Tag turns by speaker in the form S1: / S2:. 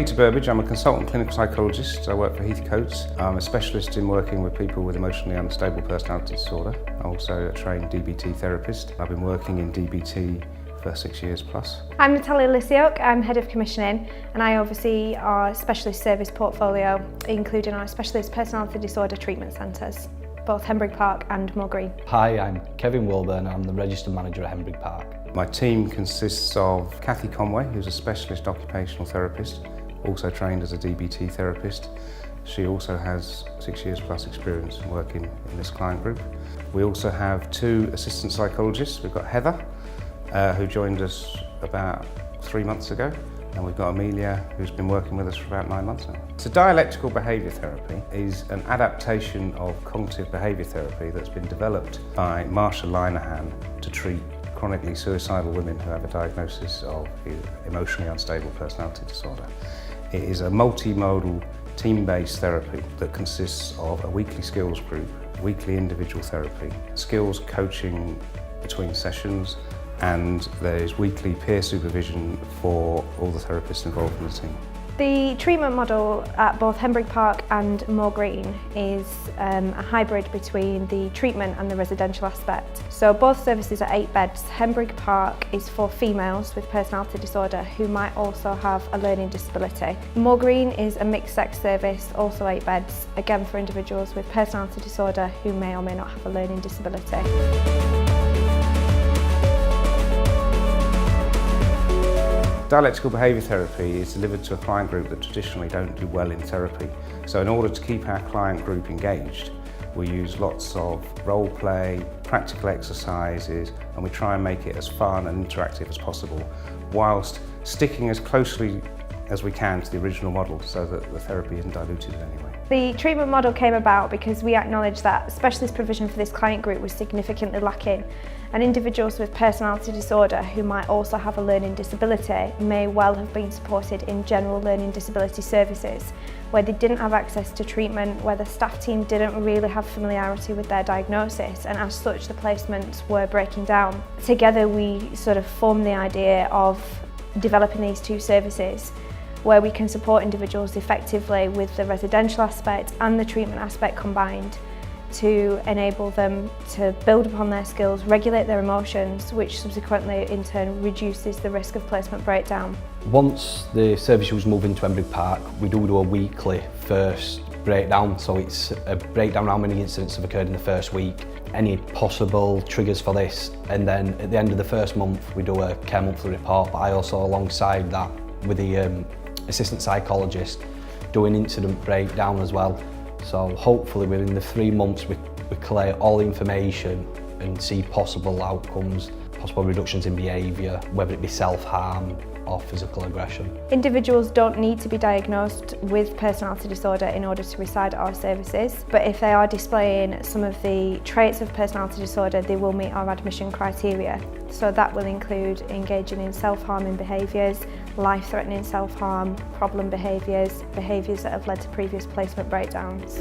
S1: Peter Burbage, I'm a consultant clinical psychologist. I work for Heathcotes. I'm a specialist in working with people with emotionally unstable personality disorder. I'm also a trained DBT therapist. I've been working in DBT for 6 years plus.
S2: I'm Natalia Lysiok, I'm Head of Commissioning and I oversee our specialist service portfolio, including our specialist personality disorder treatment centres, both Henbury Park and Moor Green.
S3: Hi, I'm Kevin Wilburn, I'm the Registered Manager at Henbury Park.
S1: My team consists of Cathy Conway, who's a specialist occupational therapist, also trained as a DBT therapist. She also has 6 years plus experience working in this client group. We also have 2 assistant psychologists. We've got Heather, who joined us about 3 months ago, and we've got Amelia, who's been working with us for about 9 months now. So Dialectical Behaviour Therapy is an adaptation of cognitive behaviour therapy that's been developed by Marsha Linehan to treat chronically suicidal women who have a diagnosis of emotionally unstable personality disorder. It is a multimodal, team-based therapy that consists of a weekly skills group, weekly individual therapy, skills coaching between sessions, and there is weekly peer supervision for all the therapists involved in the team.
S2: The treatment model at both Henbury Park and Moor Green is a hybrid between the treatment and the residential aspect. So both services are 8 beds. Henbury Park is for females with personality disorder who might also have a learning disability. Moor Green is a mixed sex service, also 8 beds, again for individuals with personality disorder who may or may not have a learning disability.
S1: Dialectical behaviour therapy is delivered to a client group that traditionally don't do well in therapy. So in order to keep our client group engaged, we use lots of role play, practical exercises, and we try and make it as fun and interactive as possible, whilst sticking as closely as we can to the original model so that the therapy isn't diluted in any way.
S2: The treatment model came about because we acknowledged that specialist provision for this client group was significantly lacking, and individuals with personality disorder who might also have a learning disability may well have been supported in general learning disability services where they didn't have access to treatment, where the staff team didn't really have familiarity with their diagnosis, and as such the placements were breaking down. Together we sort of formed the idea of developing these 2 services where we can support individuals effectively with the residential aspect and the treatment aspect combined to enable them to build upon their skills, regulate their emotions, which subsequently in turn reduces the risk of placement breakdown.
S3: Once the service was moved into Henbury Park, we do a weekly first breakdown, so it's a breakdown of how many incidents have occurred in the first week, any possible triggers for this, and then at the end of the first month we do a care monthly report, but I also alongside that with the assistant psychologist do an incident breakdown as well. So hopefully within the 3 months we collate all the information and see possible outcomes, possible reductions in behaviour, whether it be self-harm or physical aggression.
S2: Individuals don't need to be diagnosed with personality disorder in order to reside at our services, but if they are displaying some of the traits of personality disorder, they will meet our admission criteria. So that will include engaging in self-harming behaviours, life-threatening self-harm, problem behaviours, behaviours that have led to previous placement breakdowns.